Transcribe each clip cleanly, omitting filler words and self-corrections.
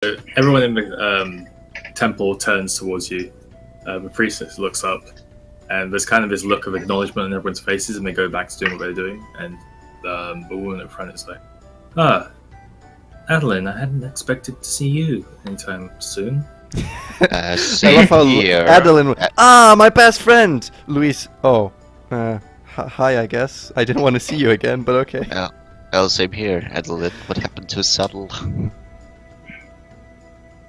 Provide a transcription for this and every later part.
Everyone in the temple turns towards you. The priestess looks up, and there's kind of this look of acknowledgement on everyone's faces, and they go back to doing what they're doing. And the woman in front is like, "Ah, Adeline, I hadn't expected to see you anytime soon." I love how Adeline. My best friend, Luis. Oh, hi. I guess I didn't want to see you again, but okay. Yeah. Oh, same here, Adeline. What happened to Saddle?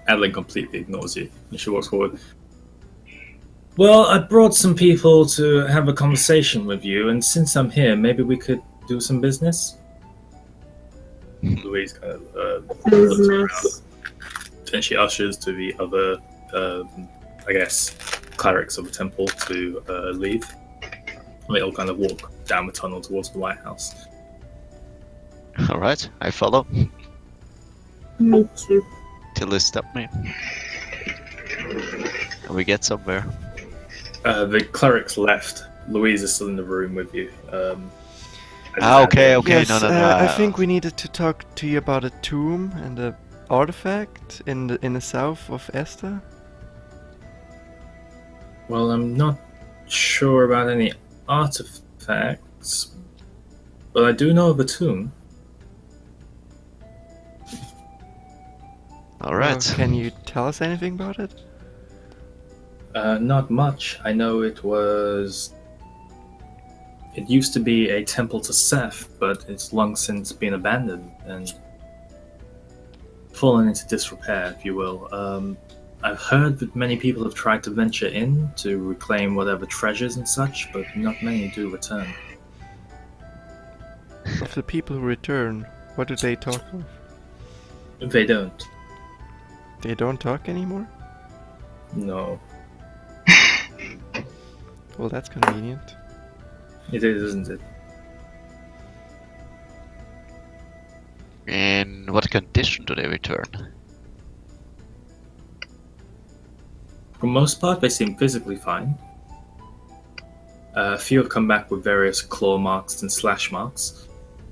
Adeline completely ignores you, and she walks forward. Well, I brought some people to have a conversation with you, and since I'm here, maybe we could do some business. Louise kind of looks around, and she ushers to the other, I guess, clerics of the temple to leave. And they all kind of walk down the tunnel towards the lighthouse. Alright, I follow. Me too. Till they stop me. And we get somewhere. The clerics left. Louise is still in the room with you. Okay, Yes, no. I think we needed to talk to you about a tomb and an artifact in the south of Esther. Well, I'm not sure about any artifacts, but I do know of a tomb. Alright. Can you tell us anything about it? Not much. I know it used to be a temple to Seth, but it's long since been abandoned and fallen into disrepair, if you will. I've heard that many people have tried to venture in to reclaim whatever treasures and such, but not many do return. Of the people who return, what do they talk of? They don't. They don't talk anymore? No. Well, that's convenient. It is, isn't it? In what condition do they return? For the most part, they seem physically fine. A few have come back with various claw marks and slash marks.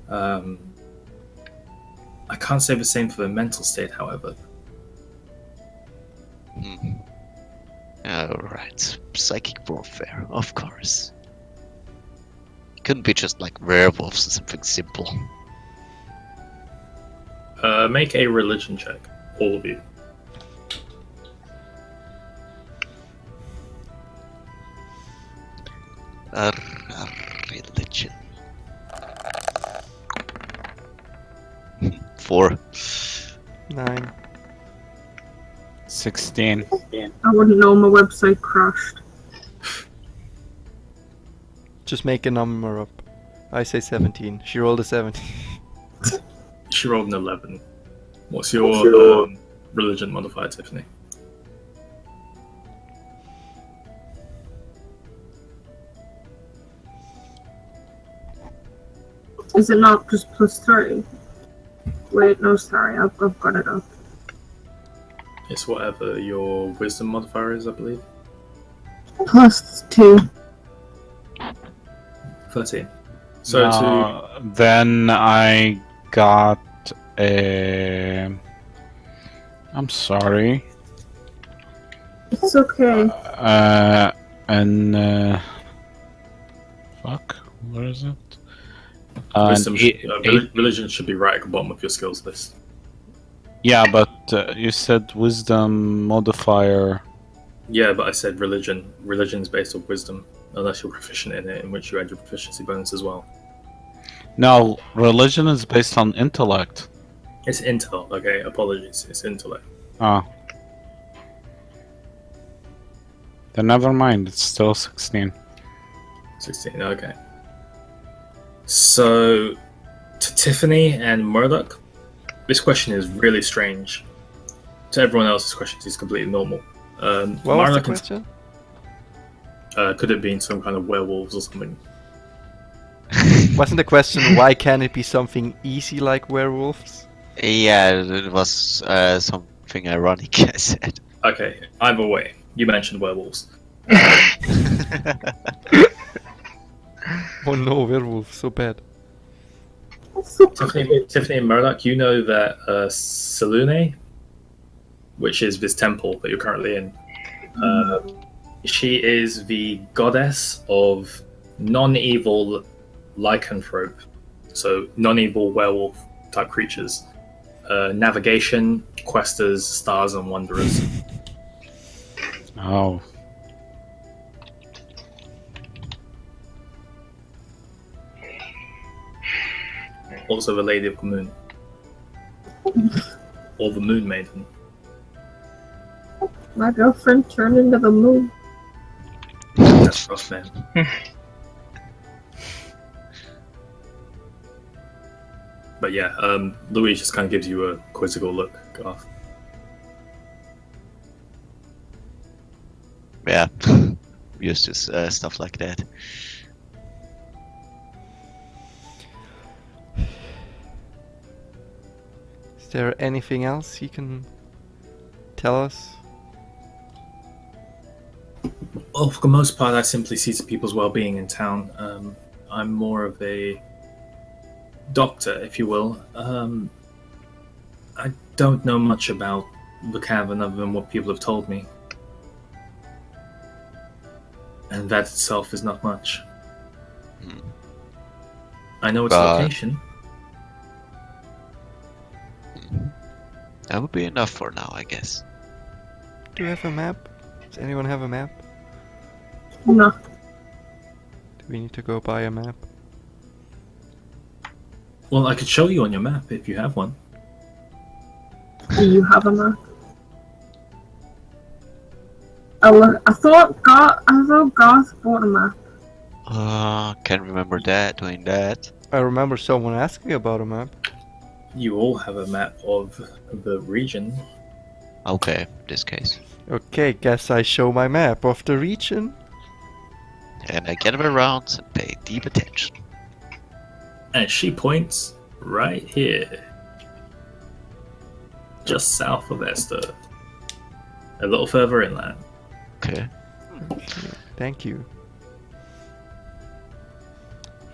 I can't say the same for their mental state, however. Alright. Psychic warfare, of course. It couldn't be just like werewolves or something simple. Make a religion check, all of you. Religion. 4. 9. 16. I wouldn't know, my website crashed. Just make a number up. I say 17. She rolled a 17. She rolled an 11. What's your religion modifier, Tiffany? Is it not just +3? Wait, no, sorry, I've got it up. It's whatever your wisdom modifier is, I believe. +2. 13. So Then I got a... I'm sorry. It's okay. Fuck, where is it? wisdom religion should be right at the bottom of your skills list. Yeah, but you said wisdom modifier. Yeah, but I said religion. Religion is based on wisdom, unless you're proficient in it, in which you add your proficiency bonus as well. No, religion is based on intellect. It's intel. Okay, apologies. It's intellect. Ah. Then never mind, it's still 16. 16, okay. So, to Tiffany and Murdoch, this question is really strange. To everyone else, this question is completely normal. What was the question? Could it have been some kind of werewolves or something? Wasn't the question why can't it be something easy like werewolves? Yeah, it was something ironic, I said. Okay, either way, you mentioned werewolves. Oh no, werewolf, so bad. Tiffany and Murdoch, you know that Selune which is this temple that you're currently in. She is the goddess of non-evil lycanthrope, so non-evil werewolf type creatures, navigation, questers, stars, and wanderers. Oh. Also the Lady of the Moon. Or the Moon Maiden. My girlfriend turned into the moon. That's rough, man. But yeah, Louis just kind of gives you a quizzical look, Garth. Yeah. Used to stuff like that. Is there anything else you can tell us? Well, for the most part, I simply see to people's well-being in town. I'm more of a doctor, if you will. I don't know much about the cavern other than what people have told me. And that itself is not much. I know its location. That would be enough for now, I guess. Do you have a map? Does anyone have a map? No. Do we need to go buy a map? Well, I could show you on your map if you have one. Do you have a map? I thought Garth bought a map. Can't remember doing that. I remember someone asking about a map. You all have a map of the region. Okay, this case. Okay, guess I show my map of the region. And I get around and pay deep attention. And she points right here. Just south of Esther. A little further inland. Okay. Thank you.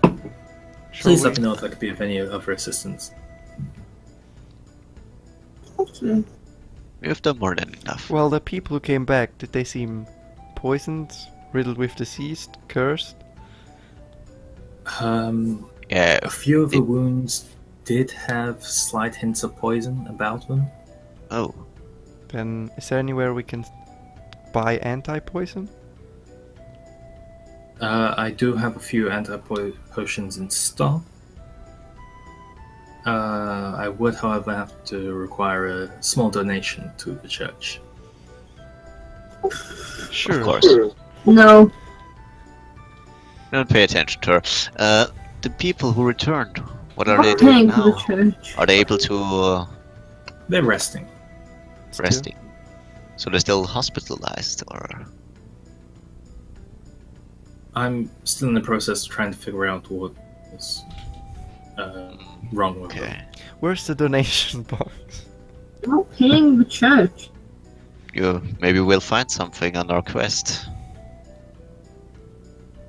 Please Shall let me know if I could be of any other assistance. Okay. We've done more than enough. Well, the people who came back, did they seem poisoned, riddled with disease, cursed? Yeah, A few of the wounds did have slight hints of poison about them. oh. Then is there anywhere we can buy anti-poison? I do have a few anti-potions in stock. I would, however, have to require a small donation to the church. Sure. Of course. No. Don't pay attention to her. The people who returned, what are I'm they not doing paying for the now? church. Are they able to They're resting. resting? So they're still hospitalized, or? I'm still in the process of trying to figure out what is wrong with them. Okay. Where's the donation box? I'm not paying the church. Maybe we'll find something on our quest.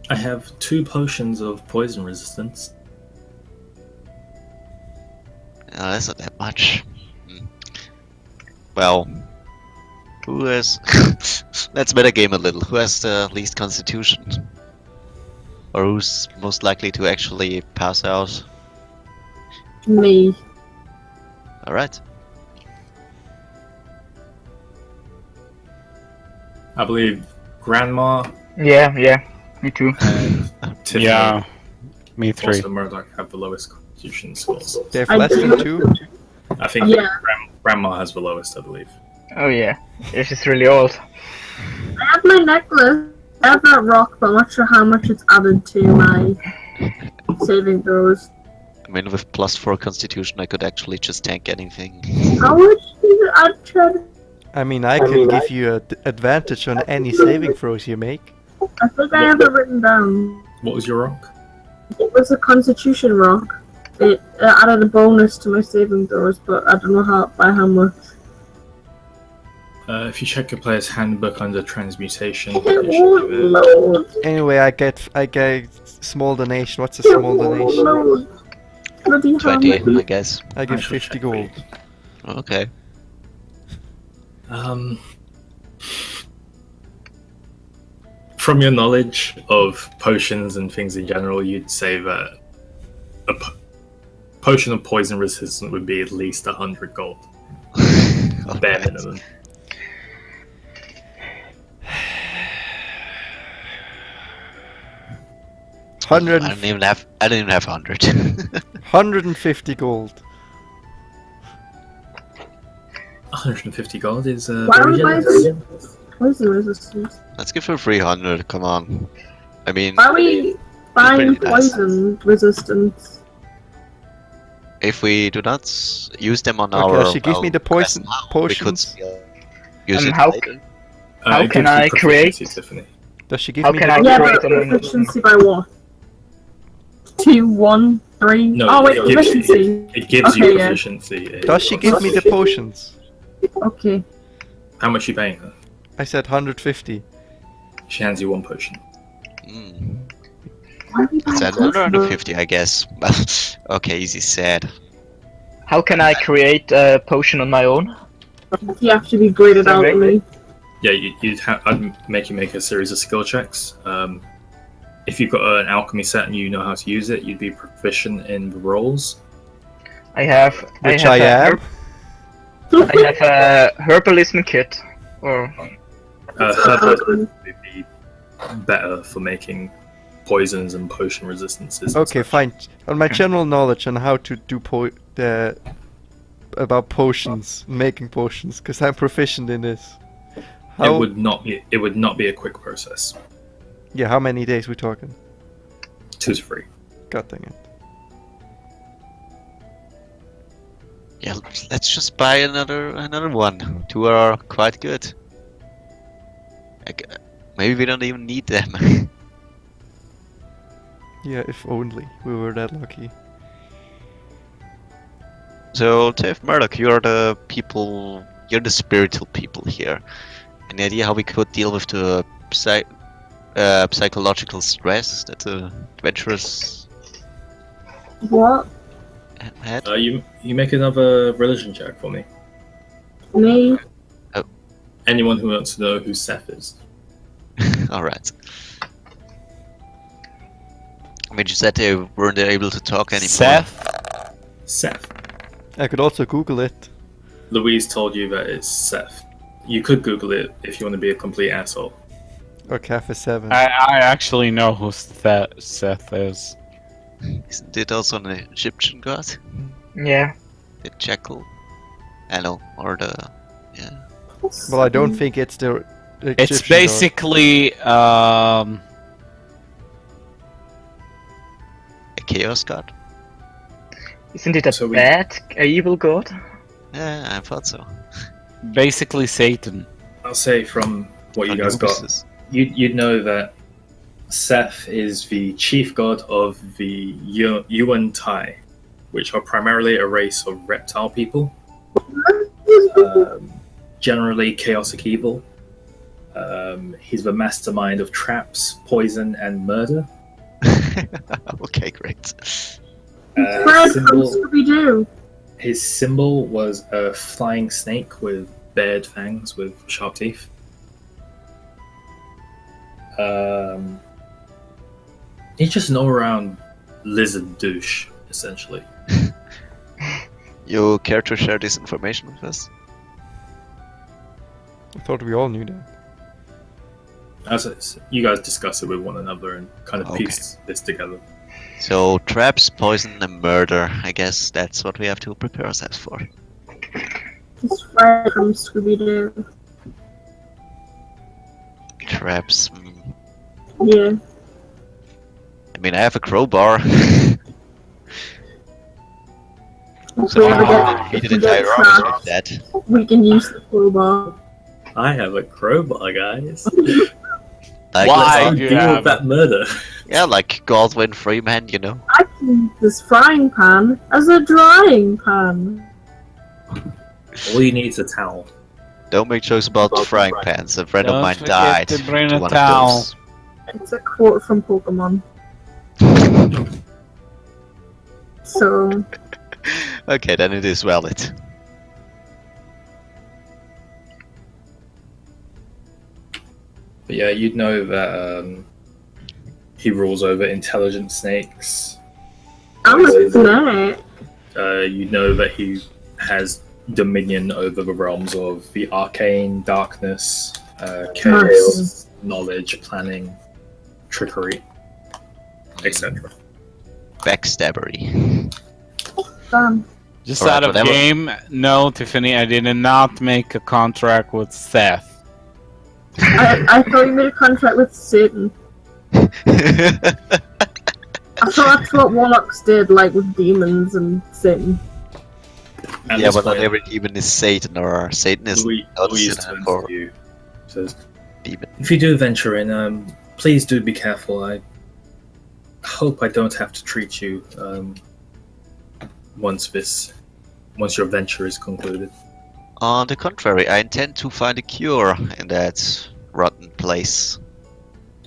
I have 2 potions of poison resistance. That's not that much. Well, who has... Let's metagame a little. Who has the least constitution? Or who's most likely to actually pass out? Me. Alright. I believe Grandma Yeah, me too. and Tiffany, Yeah. Me three. also Murdoch, have the lowest constitution scores. They have I less do. than 2? I think Yeah. Grandma has the lowest, I believe. Oh yeah, it's just really old. I have my necklace. I have that rock, but I'm not sure how much it's added to my saving throws. I mean, with +4 constitution, I could actually just tank anything. How much did it add to? I mean, I can give you an advantage on any saving throws you make. I think I have it written down. What was your rock? It was a constitution rock. It added a bonus to my saving throws, but I don't know by how much. If you check your player's handbook under transmutation, It you should won't give it. load. Anyway, I get small donation. What's a It small won't donation? load. Bloody 20, hell. I guess. I give I should 50 check for you. gold. Okay. From your knowledge of potions and things in general, you'd say that a potion of poison resistance would be at least 100 gold. Bare minimum. I don't even have 100. 150 gold. 150 gold is Why very would I generous. say poison resistance? Let's give her 300. Come on. I mean, Why are we buying pretty nice. poison resistance? if we do not use them on Okay, our she gives me the quest poison now, we could potions. still use And it how later. How it can gives you I create- proficiency, Tiffany. Does she give How me can the I Yeah, create but an efficiency by what? 2, 1, 3. No, Oh wait, it gives you- efficiency. It gives you Okay, yeah. proficiency. Does she give me the potions? Okay. How much are you paying her? I said 150. She hands you one potion. Mm. Why are we It's buying another poison? 150, I guess. Okay, easy said. How can I create a potion on my own? You have to be graded out. Directly? Yeah, I'd make you make a series of skill checks. If you've got an alchemy set and you know how to use it, you'd be proficient in the rolls. I have. Which I I have am. I have a herbalism kit. Or Herbalism would be better for making poisons and potion resistances. and Okay, such. fine. On my general knowledge on how to do about potions, making potions, because I'm proficient in this. It would not be a quick process. Yeah, how many days we talking? 2 to 3. God dang it. Yeah, let's just buy another one. 2 are quite good. Maybe we don't even need them. Yeah, if only we were that lucky. So, Tiff, Murdoch, you're the spiritual people here. Any idea how we could deal with the psychological stress that the adventurers What? had? You make another religion check for me. Me? Anyone who wants to know who Seth is. Alright. I mean, you said they weren't able to talk anymore. Seth. I could also Google it. Louise told you that it's Seth. You could Google it if you want to be a complete asshole. Or Cafe 7. I actually know who Seth is. Isn't it also an Egyptian god? yeah. The jackal? I know, or the... yeah. Well, I don't think it's the Egyptian It's god. basically A chaos god? Isn't it a So we- evil god? Yeah, I thought so. basically Satan. I'll say from what you guys got, Anubis. you'd know that Seth is the chief god of the Yuan Tai, which are primarily a race of reptile people. Generally chaotic evil. He's the mastermind of traps, poison, and murder. Okay, great. Fred from Symbol, Scooby-Doo. his symbol was a flying snake with bared fangs with sharp teeth. He's just an all-around lizard douche, essentially. You care to share this information with us? I thought we all knew that. As you guys discuss it with one another and kind of Okay. piece this together. So, traps, poison, and murder. I guess that's what we have to prepare ourselves for. It's Fred from Scooby-Doo. Traps. Yeah. I mean, I have a crowbar. If So we ever defeat get, an entire army with that. we can use the crowbar. I have a crowbar, guys. Like, Why? Let's you deal have- with that murder. yeah, like Godwin Freeman, you know. I can use this frying pan as a drying pan. All you need is a towel. Don't make jokes about frying pans. A friend of Don't mine forget died to bring to a one towel. of those. It's a quote from Pokemon. So, Okay, then it is valid. But yeah, you'd know that he rules over intelligent snakes. I'm a snake. You know that he has dominion over the realms of the arcane, darkness, chaos, knowledge, planning, trickery, etc. Backstabbery. Just Alright, out of whatever. game, no, Tiffany, I did not make a contract with Seth. I thought you made a contract with Satan. I thought that's what warlocks did, like with demons and Satan. At Yeah, this but not point, every demon is Satan, or Satan is Louise not a turns synonym for to you. Says, demon. "If you do venture in, please do be careful. I hope I don't have to treat you once your venture is concluded." On the contrary, I intend to find a cure in that rotten place.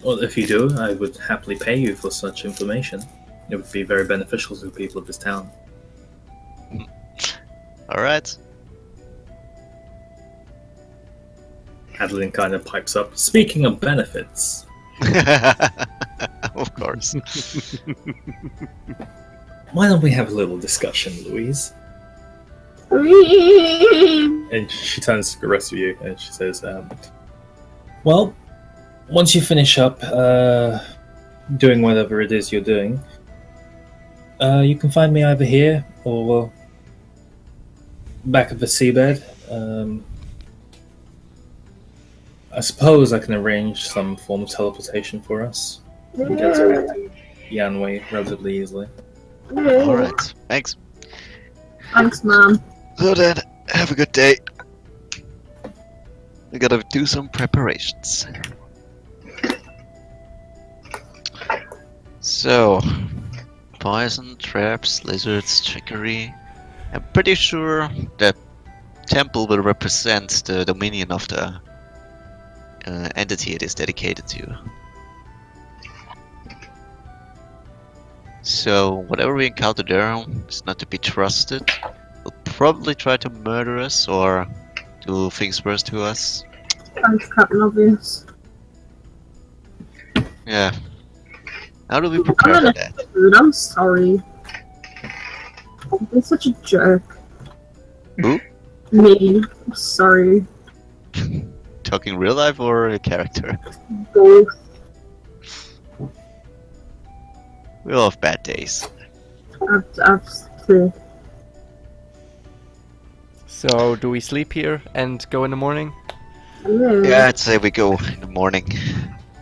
Well, if you do, I would happily pay you for such information. It would be very beneficial to the people of this town. Alright. Adeline kind of pipes up. Speaking of benefits, Of course. why don't we have a little discussion, Louise? And she turns to the rest of you and she says, well, once you finish up doing whatever it is you're doing, you can find me either here or back of the seabed. I suppose I can arrange some form of teleportation for us. We can get us back to Yanwei relatively easily. Alright, thanks. Thanks, Mom. So then, have a good day. We gotta do some preparations. So, poison, traps, lizards, trickery. I'm pretty sure the temple will represent the dominion of the entity it is dedicated to. So, whatever we encounter there is not to be trusted. They'll probably try to murder us or do things worse to us. Thanks, Captain Obvious. Yeah. How do we prepare for that? Dude, I'm sorry. I've been such a jerk. Who? Me. I'm sorry. Talking real life or a character? Both. We all have bad days. Absolutely. So, do we sleep here and go in the morning? Yeah, I'd say we go in the morning.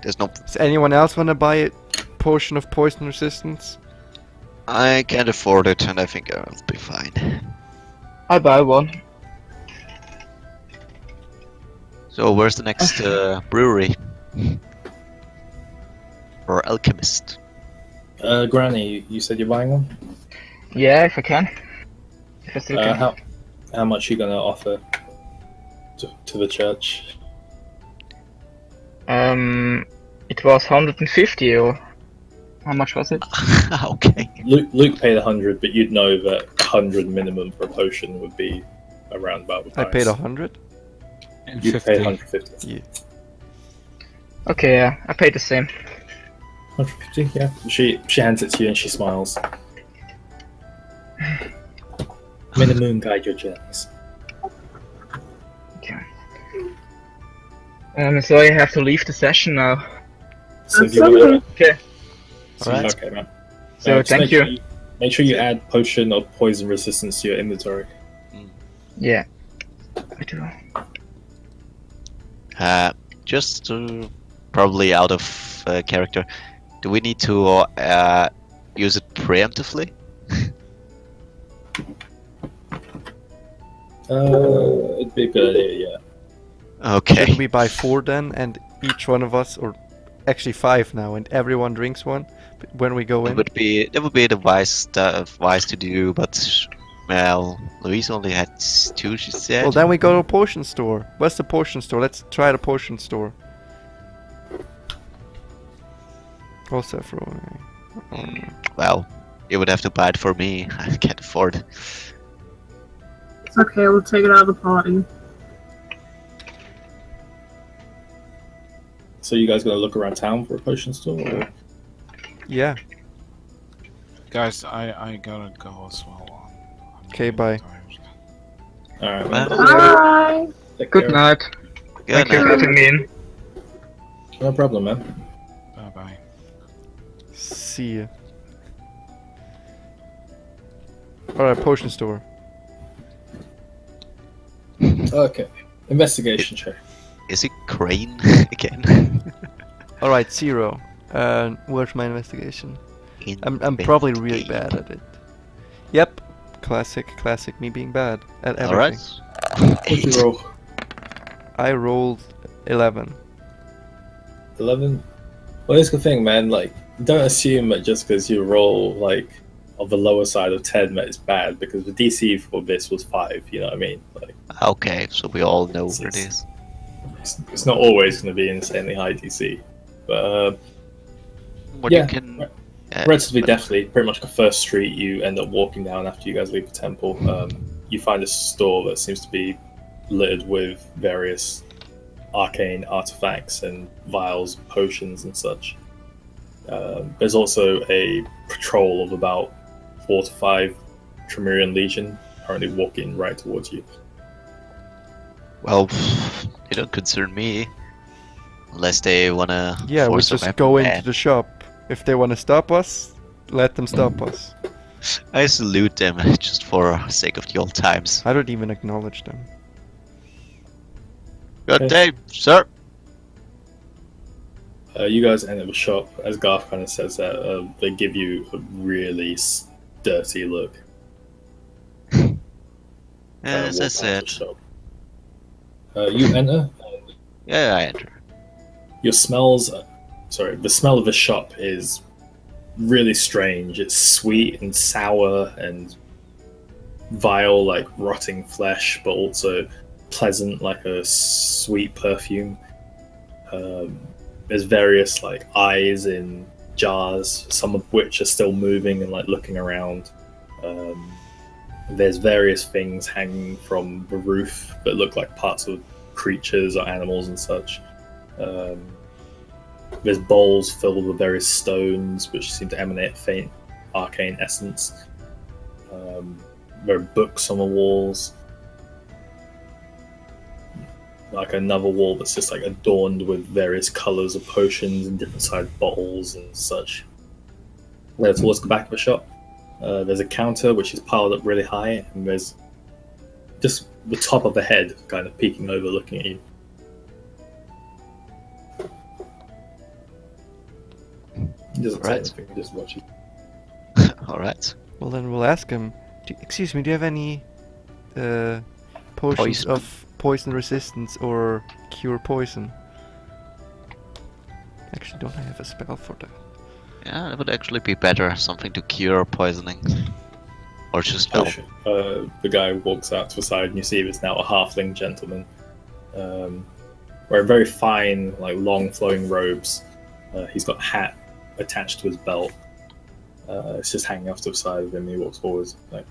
There's no... Does anyone else want to buy a potion of poison resistance? I can't afford it and I think I'll be fine. I buy one. So where's the next brewery? Or alchemist? Granny, you said you're buying one? Yeah, if I can. If I still can. How much are you going to offer to the church? It was 150 or how much was it? Okay. Luke paid 100, but you'd know that 100 minimum for a potion would be around about the I price. paid 100. And You 50. paid 150. Yeah. Okay, yeah, I paid the same. 150, yeah. She hands it to you and she smiles. May the moon guide your journeys. Okay. So I have to leave the session now. So I'm if you want sorry. Okay. to, Alright. okay, man. So Just thank make you. sure make sure you add potion of poison resistance to your inventory. Yeah. I do. Just probably out of character. Do we need to use it preemptively? It'd be a good idea, yeah. Okay. Shouldn't we buy 4 then, and each one of us, or actually 5 now, and everyone drinks one when we go in? That would be the wise to do, but well, Louise only had 2, she said. Well, then we go to a potion store. Where's the potion store? Let's try the potion store. Also for Well, you would have to buy it for me. I can't afford it. It's okay, we'll take it out of the party. So you guys gonna look around town for a potion store? Or? Yeah. Guys, I gotta go as well. I'm Okay, getting bye. tired. Alright, Well, Bye. Take Good care. night. Good Thank you for night. letting me in. No problem, man. Bye bye. See ya. Alright, potion store. Okay. Investigation check. Is it Crane again? Alright, 0. Where's my investigation? I'm probably really bad at it. Yep. Classic me being bad at everything. Alright. What'd you roll? I rolled 11. 11? Well, here's the thing, man. Like, don't assume that just because you roll, like, on the lower side of 10 that it's bad, because the DC for this was 5, you know what I mean? Like, Okay, so we all know what it is. it's not always going to be insanely high DC. But, What yeah, you can... relatively definitely, pretty much the first street you end up walking down after you guys leave the temple, you find a store that seems to be littered with various arcane artifacts and vials, potions, and such. There's also a patrol of about 4 to 5 Trymirian Legion currently walking right towards you. Well, they don't concern me. Unless they wanna Yeah, we force a just weapon go ban. into the shop. If they want to stop us, let them stop us. I salute them just for sake of the old times. I don't even acknowledge them. Good day, sir. You guys enter the shop. As Garth kind of says that, they give you a really dirty look. As I walk past the said, shop. You enter. yeah, I enter. Your smells. Sorry, the smell of the shop is really strange. It's sweet and sour and vile, like rotting flesh, but also pleasant, like a sweet perfume. There's various like eyes in jars, some of which are still moving and like looking around. There's various things hanging from the roof that look like parts of creatures or animals and such. There's bowls filled with various stones which seem to emanate faint arcane essence. There are books on the walls. Like another wall that's just like adorned with various colours of potions and different sized bottles and such. There towards the back of the shop, there's a counter which is piled up really high, and there's just the top of the head kind of peeking over looking at you. He doesn't say Right. anything, he just watches. Alright. Well, then we'll ask him. Excuse me, do you have any potions Poison. of poison resistance or cure poison? Actually, don't I have a spell for that? Yeah, that would actually be better. Something to cure poisoning. Or just Oh, help. shit. The guy walks out to the side, and you see it's now a halfling gentleman, wearing very fine, like long flowing robes. He's got a hat attached to his belt. It's just hanging off to the side of him. He walks forward, like,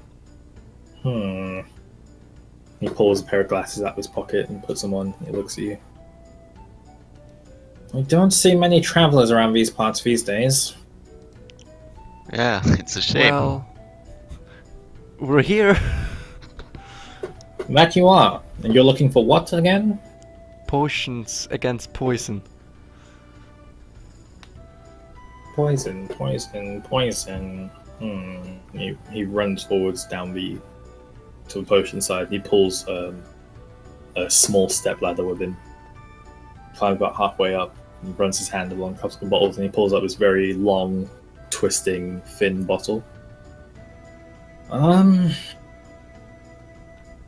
He pulls a pair of glasses out of his pocket and puts them on. He looks at you. I don't see many travelers around these parts these days. Yeah, it's a shame. Well, we're here. That you are. And you're looking for what again? Potions against poison. Poison. He runs forwards down to the potion side. He pulls a small step ladder with him. Climbs about halfway up and runs his hand along a couple of bottles, and he pulls up this very long, twisting, thin bottle. I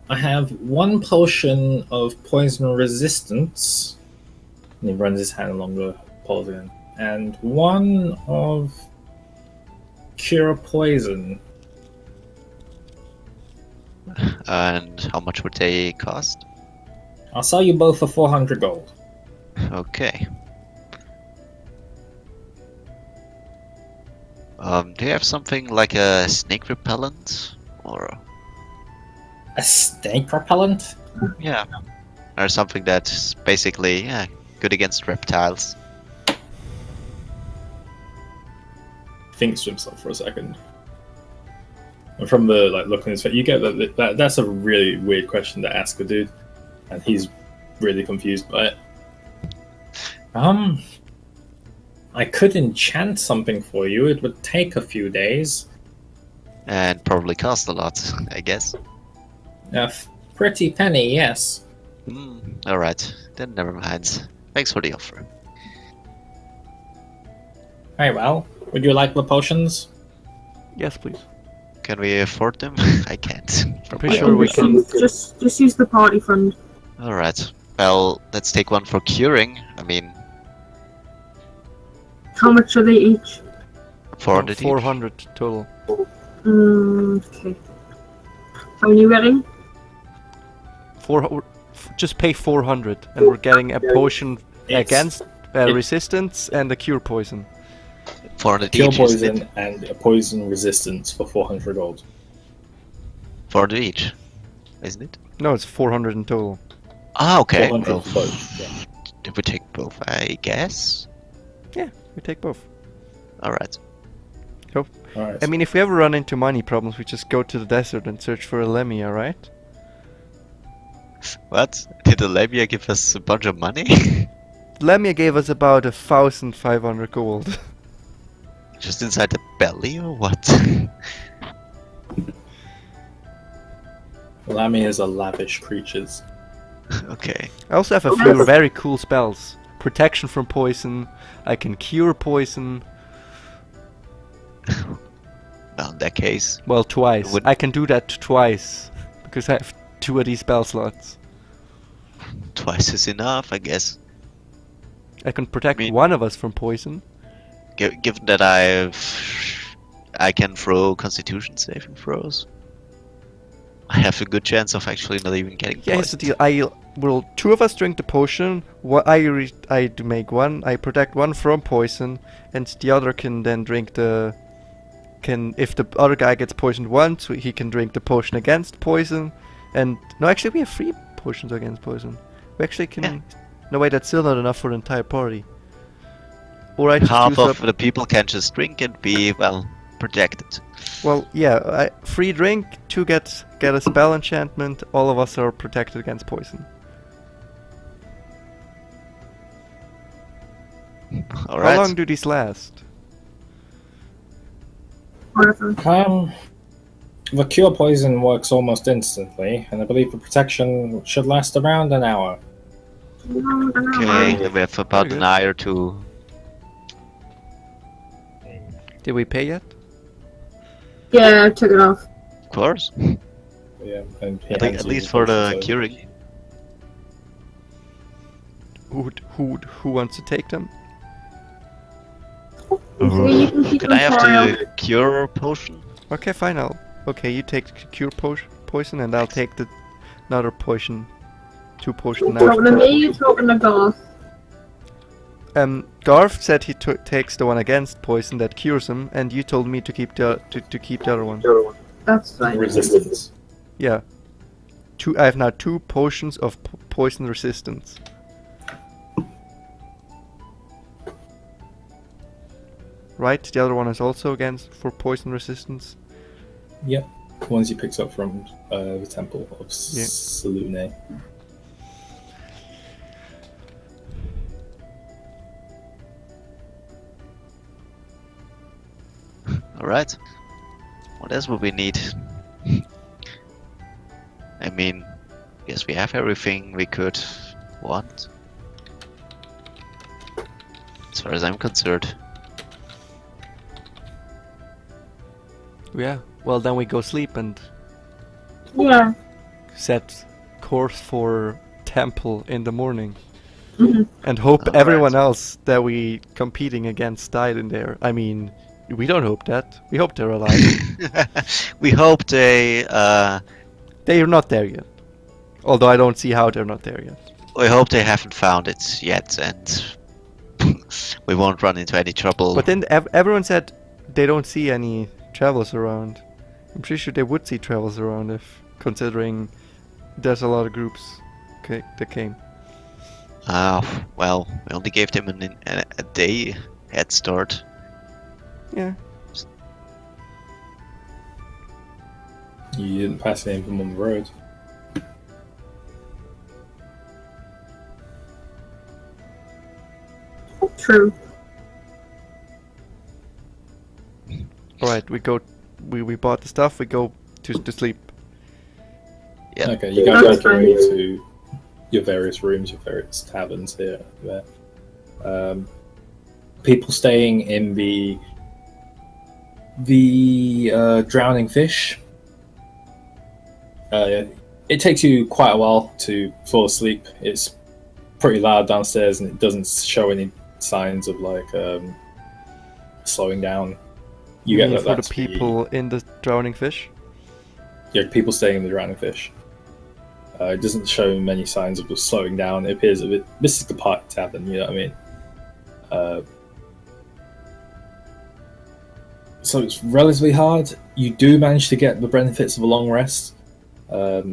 have one potion of poison resistance. And he runs his hand along the bottles again. And one of cure poison. And how much would they cost? I'll sell you both for 400 gold. Okay. Do you have something like a snake repellent? Or A snake repellent? yeah. Or something that's basically, yeah, Good against reptiles. Thinks to himself for a second. And from the look on his face, you get that that's a really weird question to ask a dude, and he's really confused by it. I could enchant something for you. It would take a few days. And probably cost a lot, I guess. A pretty penny, yes. Alright, then never mind. Thanks for the offer. Very well. Would you like the potions? Yes, please. Can we afford them? I can't. I'm pretty sure we can. Just use the party fund. Alright. Well, let's take one for curing. I mean, How much are they each? 400 each. 400 total. Okay. How many ready? Just pay 400, and we're getting a potion It's- against resistance and a cure poison. 400 Kill each, isn't poison it? and a poison resistance for 400 gold. 400 each, isn't it? No, it's 400 in total. Ah, okay. 400 Well, for both. Yeah. did we take both, I guess? Yeah, we take both. Alright. Alright. I mean, if we ever run into money problems, we just go to the desert and search for a Lemia, right? What? Did the Lemia give us a bunch of money? Lemia gave us about 1,500 gold. Just inside the belly or what? Lamias are lavish creatures. Okay. I also have a few very cool spells. Protection from poison. I can cure poison. Well, in that case, Well, twice. Would- I can do that twice. Because I have 2 of these spell slots. twice is enough, I guess. I can protect I mean- one of us from poison. Given that I can throw Constitution saving throws, I have a good chance of actually not even getting Yeah, here's the poisoned. deal. 2 of us drink the potion. I do make one. I protect one from poison, and the other can then drink the. If the other guy gets poisoned once, he can drink the potion against poison. And no, actually, we have 3 potions against poison. We actually can. Yeah. No, wait, that's still not enough for the entire party. Or I just Half use of up. the people can just drink and be, well, protected. Well, yeah, free drink. 2 get a spell enchantment. All of us are protected against poison. How Alright. long do these last? Whatever. The cure poison works almost instantly, and I believe the protection should last around an hour. Okay, then we have about Very an good. hour to. Did we pay yet? Yeah, I took it off. Of course. Yeah, and he I think hands at you least for the potion, so- curing. Who wants to take them? You can keep Can I them have for now. the cure potion? Okay, fine. Okay, you take the cure poison, and I'll take the another potion. 2 potion You now. talking to me? You talking to Garth? Garth said he takes the one against poison that cures him, and you told me to keep the keep the other one. That's fine. Resistance. Yeah. I have now 2 potions of poison resistance. Right, the other one is also for poison resistance. Yep. The ones you picked up from the Temple of Yeah. Selune. Alright. What else would we need? I mean, yes, we have everything we could want. As far as I'm concerned. Yeah. Well, then we go sleep and Yeah. set course for temple in the morning. Mhm. And hope Alright. everyone else that we competing against died in there. I mean, we don't hope that. We hope they're alive. We hope they They're not there yet. Although I don't see how they're not there yet. we hope they haven't found it yet and we won't run into any trouble. But then everyone said they don't see any travelers around. I'm pretty sure they would see travelers around if considering there's a lot of groups that came. Well, we only gave them a day head start. Yeah. You didn't pass any of them on the road. True. Alright, we bought the stuff, we go to sleep. Yeah. Okay, you guys That's make your way fine. to your various rooms, your various taverns here. There. People staying in the Drowning Fish. It takes you quite a while to fall asleep. It's pretty loud downstairs, and it doesn't show any signs of like slowing down. You get mean that for the that's people in the Drowning Fish? people staying in the Drowning Fish. It doesn't show many signs of slowing down. It appears a bit. This is the party tavern, you know what I mean? So it's relatively hard. You do manage to get the benefits of a long rest, but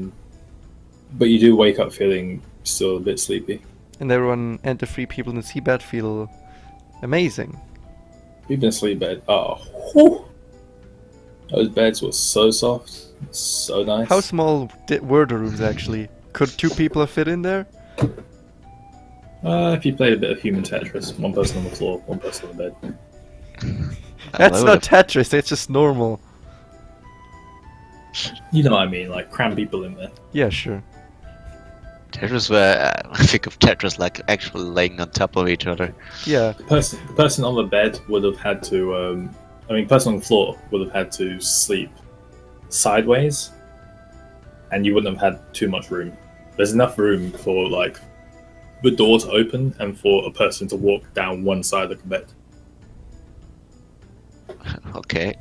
you do wake up feeling still a bit sleepy. And everyone and the 3 people in the seabed feel amazing. We've been asleep bed. Oh, whew. Those beds were so soft, so nice. How small were the rooms actually? Could 2 people fit in there? If you played a bit of human Tetris, one person on the floor, one person on the bed. That's That not Tetris, it's just normal. You know what I mean, like cram people in there. Yeah, sure. Tetris where I think of Tetris like actually laying on top of each other. Yeah. The person on the bed would have had to. Person on the floor would have had to sleep sideways, and you wouldn't have had too much room. There's enough room for like the door to open and for a person to walk down one side of the bed. Okay.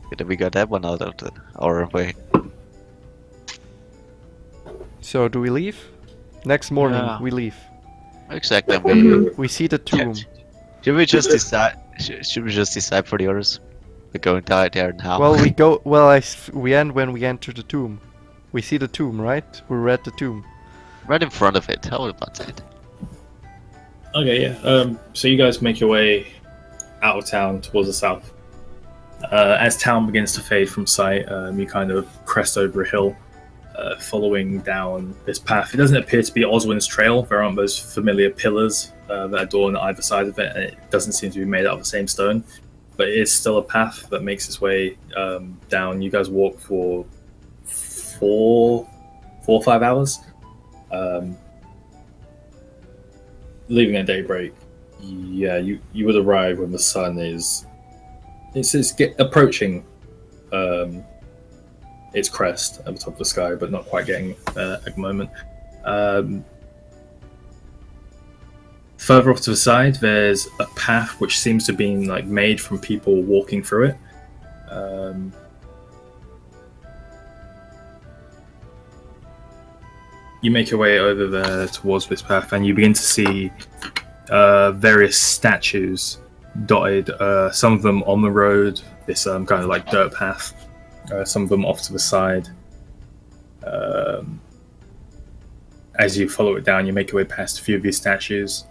Good, we got that one out of our way. So do we leave? Next morning Yeah. we leave. Exactly. We see the tomb. Should we just decide? Should we just decide for the others? We're going there now. Well, we go. Well, we end when we enter the tomb. We see the tomb, right? We're at the tomb. right in front of it. How about that? Okay, yeah. So you guys make your way out of town towards the south. As town begins to fade from sight, you kind of crest over a hill, following down this path. It doesn't appear to be Oswin's trail. There aren't those familiar pillars that adorn either side of it, and it doesn't seem to be made out of the same stone. But it is still a path that makes its way down. You guys walk for 4 or 5 hours, leaving at daybreak. Yeah, you would arrive when the sun is approaching its crest at the top of the sky, but not quite getting there at the moment. Further off to the side, there's a path which seems to have been like made from people walking through it. You make your way over there towards this path, and you begin to see various statues dotted. Some of them on the road, this kind of like dirt path. Some of them off to the side. As you follow it down, you make your way past a few of these statues.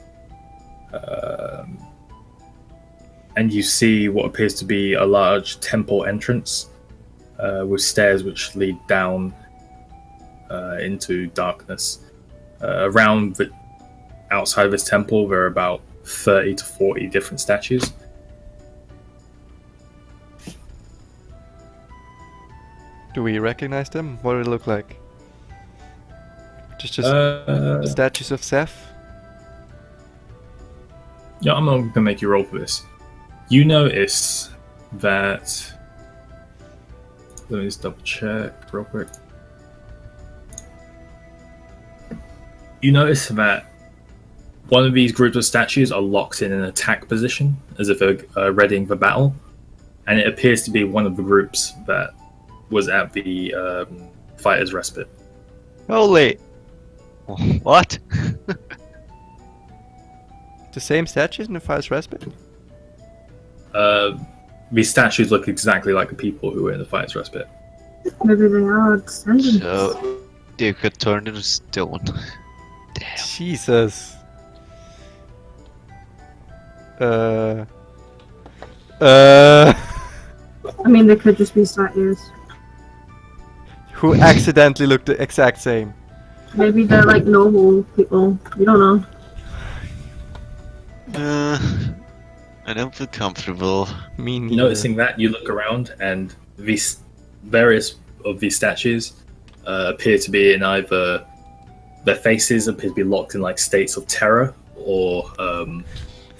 And you see what appears to be a large temple entrance with stairs which lead down into darkness. Around the outside of this temple, there are about 30 to 40 different statues. Do we recognize them? What do they look like? Just statues of Seth? Yeah, I'm not gonna make you roll for this. You notice that. Let me just double check real quick. You notice that one of these groups of statues are locked in an attack position, as if they're readying for battle, and it appears to be one of the groups that was at the Fighter's Respite. Holy! What? The same statues in the Fire's Respite? These statues look exactly like the people who were in the Fighter's Respite. Maybe they are descendants. So, you could turn into stone. Jesus. I mean, they could just be statues. Who accidentally looked the exact same? Maybe they're like normal people. You don't know. I don't feel comfortable. Me neither. Noticing that, you look around, and these various of these statues appear to be in either their faces appear to be locked in like states of terror or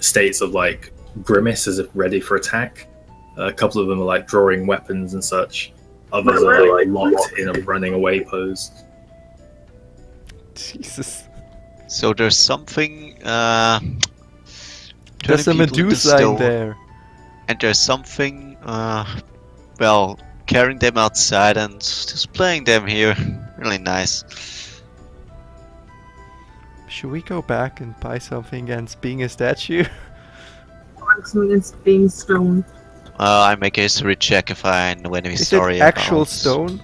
states of like grimace as if ready for attack. A couple of them are like drawing weapons and such. Others are like locked in a running away pose. Jesus. So there's something. There's a turning people into Medusa in stone, there. and there's something. Well, carrying them outside and displaying them here. Really nice. Should we go back and buy something against being a statue? Something against being stone. I make a history check if I know any Is story it actual about- stone?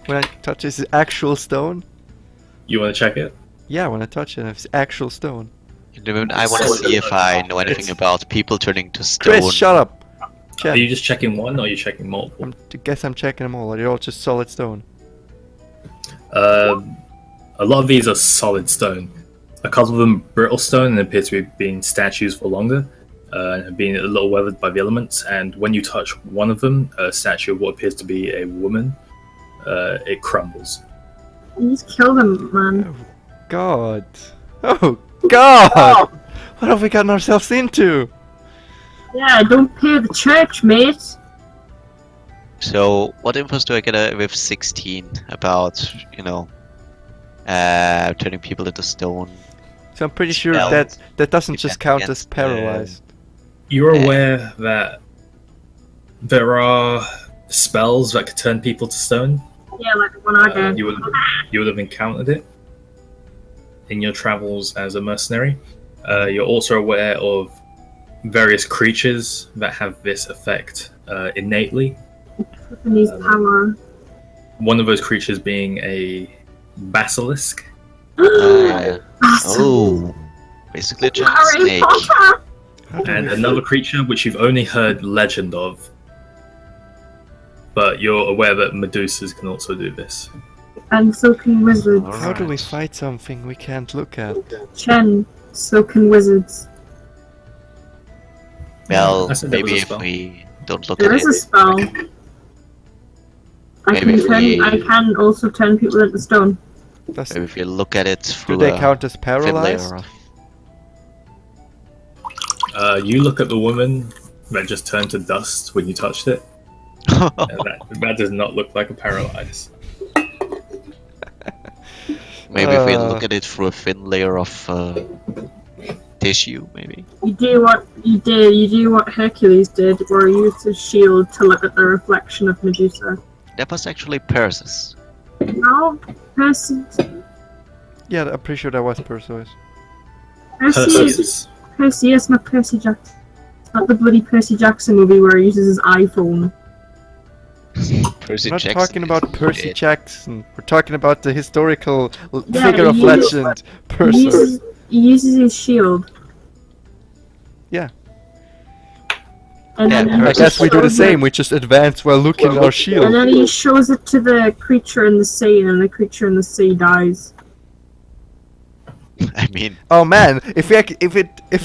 When I touch it, is it actual stone? You want to check it? Yeah, when I touch it, it's actual stone. I want to see if I know anything about people turning to stone. Chris, shut up! Are Chen, you just checking one or are you checking multiple? guess I'm checking them all. They're all just solid stone. A lot of these are solid stone. A couple of them brittle stone and appear to be being statues for longer, and have been a little weathered by the elements. And when you touch one of them, a statue of what appears to be a woman, it crumbles. You just kill them, man. God. Oh, God! What have we gotten ourselves into? Yeah, don't pay the church, mate. So, what infos do I get with 16 about, turning people into stone? So I'm pretty sure Spell. that doesn't just count as Against, paralyzed. You're aware that there are spells that could turn people to stone. Yeah, like when I did. You would have encountered it in your travels as a mercenary. You're also aware of various creatures that have this effect innately. Needs power. One of those creatures being a basilisk. Oh, basically a giant Harry snake. Potter! How do And we- another creature which you've only heard legend of, but you're aware that Medusas can also do this. And so can wizards. How do we Alright. fight something we can't look at? Chen, so can wizards. Well, I said there was maybe a if spell. we don't look There at is a it. spell. Maybe I can also turn people into stone. Does, Maybe if you look at it do through they a count as thin paralyzed? layer of... You look at the woman that just turned to dust when you touched it, and that does not look like a paralyze. Maybe if we Uh. look at it through a thin layer of tissue, maybe. You do what you did. You do what Hercules did, where he used his shield to look at the reflection of Medusa. That was actually Perseus. No, Perseus. Yeah, I'm pretty sure that was Perseus. Perseus. Perseus, not Percy Jackson. It's not the bloody Percy Jackson movie where he uses his iPhone. Percy We're not Jackson talking is about Percy dead. Jackson. We're talking about the historical Yeah, figure of he legend, Perseus. He uses his shield. Yeah. And Yeah, then he I guess we do the shows same. it- We just advance while looking at our And shield. then he shows it to the creature in the sea, and the creature in the sea dies. I mean, Oh man, if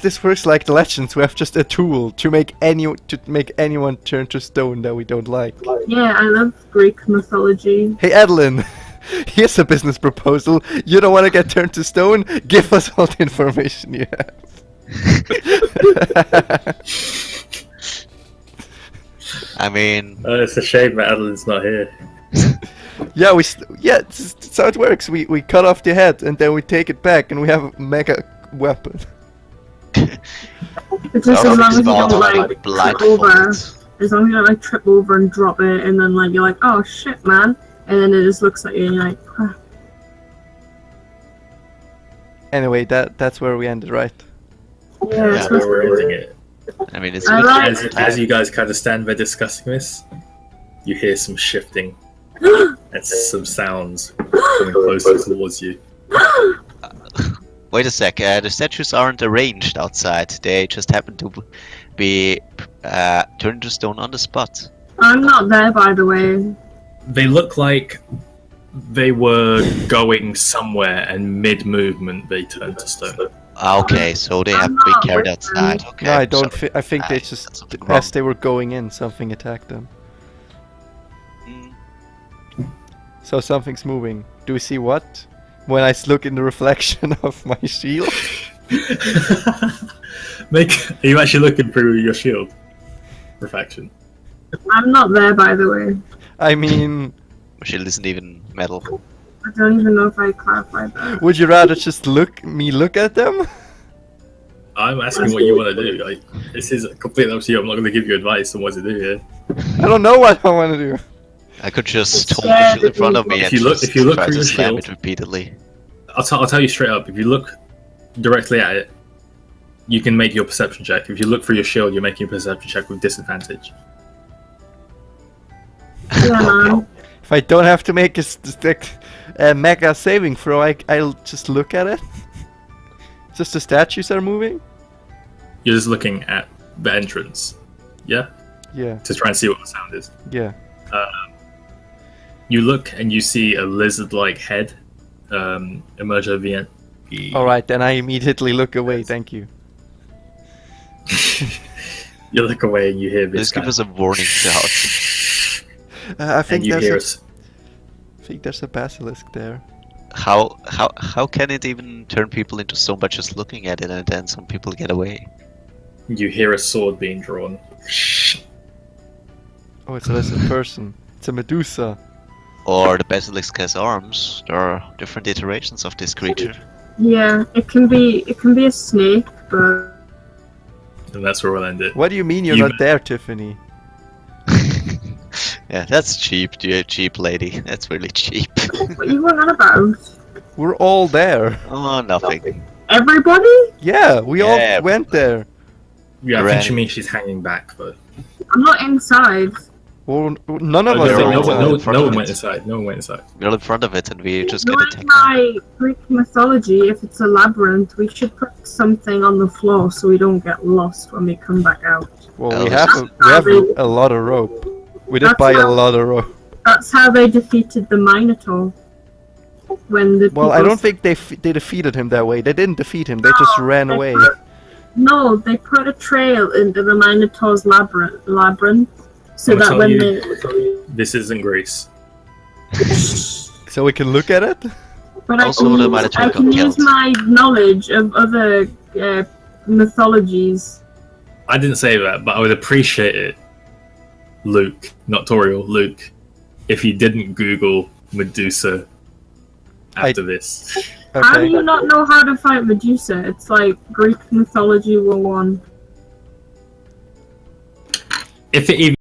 this works like the legends, we have just a tool to make anyone turn to stone that we don't like. Yeah, I love Greek mythology. Hey Adeline, here's a business proposal. You don't want to get turned to stone? Give us all the information you have. I mean, It's a shame that Adeline's not here. Yeah, that's how it works. We cut off the head and then we take it back and we have a mega weapon. It's just as long as you don't like trip over. blindfolded. As long as you don't like trip over and drop it, and then like you're like, oh shit, man, and then it just looks at you and you're like, "Huh." Anyway, that's where we ended, right? Yeah, Yeah, it's That's where we're ending it. I mean, it's I good like- to- As you guys kind of stand there discussing this, you hear some shifting and some sounds coming closer towards you. Wait a sec. The statues aren't arranged outside. They just happen to be turned to stone on the spot. I'm not there, by the way. They look like they were going somewhere, and mid-movement they turned to stone. Okay, so they have I'm to be not carried with outside. them. Okay. No, I don't. sorry. I think they I just, said something wrong. as they were going in, something attacked them. Mm. So something's moving. Do we see what? When I look in the reflection of my shield? Are you actually looking through your shield reflection? I'm not there, by the way. I mean, Shield isn't even metal. I don't even know if I clarified that. would you rather just look at them? I'm asking what you want to do. Like, this is completely up to you. I'm not going to give you advice on what to do here. I don't know what I want to do. I could just hold Yeah, the shield in front of me if and you look- just if you look try through to your slam shield- it repeatedly. I'll tell you straight up. If you look directly at it, you can make your perception check. If you look through your shield, you're making a perception check with disadvantage. Yeah, man. If I don't have to make a mega saving throw, I'll just look at it. Just the statues are moving? You're just looking at the entrance, yeah, Yeah, to try and see what the sound is. yeah. You look and you see a lizard-like head emerge over the end. Alright, then I immediately look away, thank you. You look away and you hear this. Just give us a warning shout. I think and you hear I think there's a basilisk there. How can it even turn people into stone by just looking at it and then some people get away? you hear a sword being drawn. Oh, it's a lizard person. It's a Medusa. Or the basilisk has arms. There are different iterations of this creature. Yeah, it can be a snake, but And that's where we'll end it. What do you mean you're You- not there, Tiffany? Yeah, that's cheap, dear cheap lady. That's really cheap. what you want on about? We're all there. Oh, nothing. Everybody? Yeah, we Yeah, all went there. Yeah, I think Right. she means she's hanging back, but I'm not inside. Well, none of no, us they're are all no, inside. no, in front no of one it. went inside. No one went inside. We're in front of it and we just get Knowing attacked. my Greek mythology, if it's a labyrinth, we should put something on the floor so we don't get lost when we come back out. Well, we Well, have a lot of rope. We did That's buy a how- lot of rope. That's how they defeated the Minotaur. When the Well, I people don't think they defeated him that way. They didn't defeat him. They just ran they away. No, they put a trail into the Minotaur's labyrinth, so I'm that telling when you- they. This isn't Greece. So we can look at it. But Also, the Minotaur I got can use killed. my knowledge of other mythologies. I didn't say that, but I would appreciate it, Luke, not Toriel, Luke, if you didn't Google Medusa after this. How do Okay. you not know how to fight Medusa? It's like Greek mythology 101. If it even